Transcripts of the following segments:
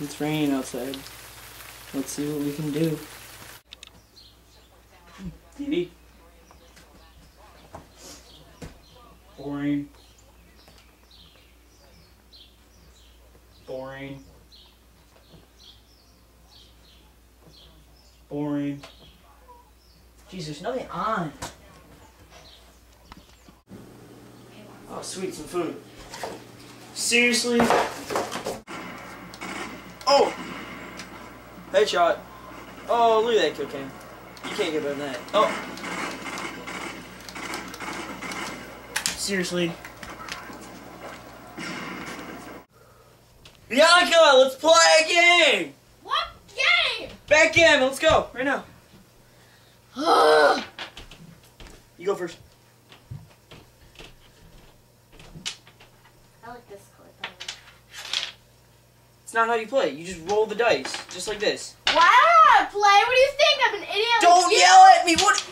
It's raining outside. Let's see what we can do. TV. Boring. Boring. Boring. Jeez, there's nothing on. Oh, sweet, some food. Seriously? Oh! Headshot. Oh, look at that kill cam. You can't get better than that. Oh! Seriously? Bianca, let's play a game! What game? Backgammon, let's go, right now. You go first. I like this clip. It's not how you play. You just roll the dice, just like this. Why don't I play? What do you think? I'm an idiot. Don't yell at me! What?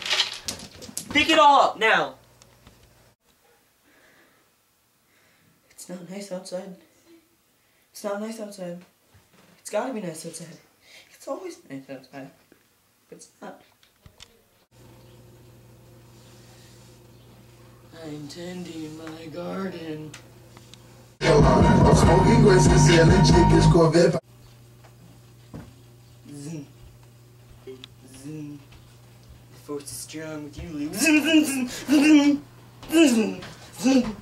Pick it all up, now. It's not nice outside. It's not nice outside. It's gotta be nice outside. It's always nice outside. But it's not. I'm tending my garden. I'm smoking whiskey, selling chickens, Corvette. Zoom. Zoom. The force is strong with you, Lou. Zoom, zoom, zoom, zoom, zoom,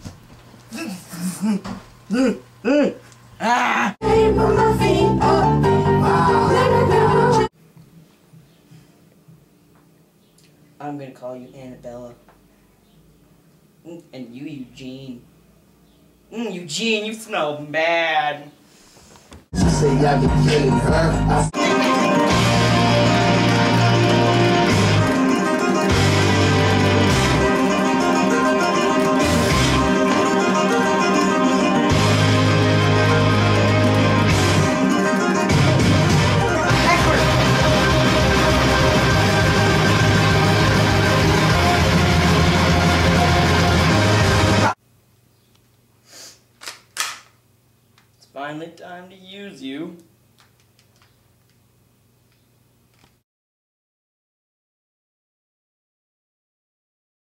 zoom, zoom. Ah! I'm gonna call you Annabella. And you, Eugene. Eugene, you smell bad. She say I be killing her. Finally time to use you.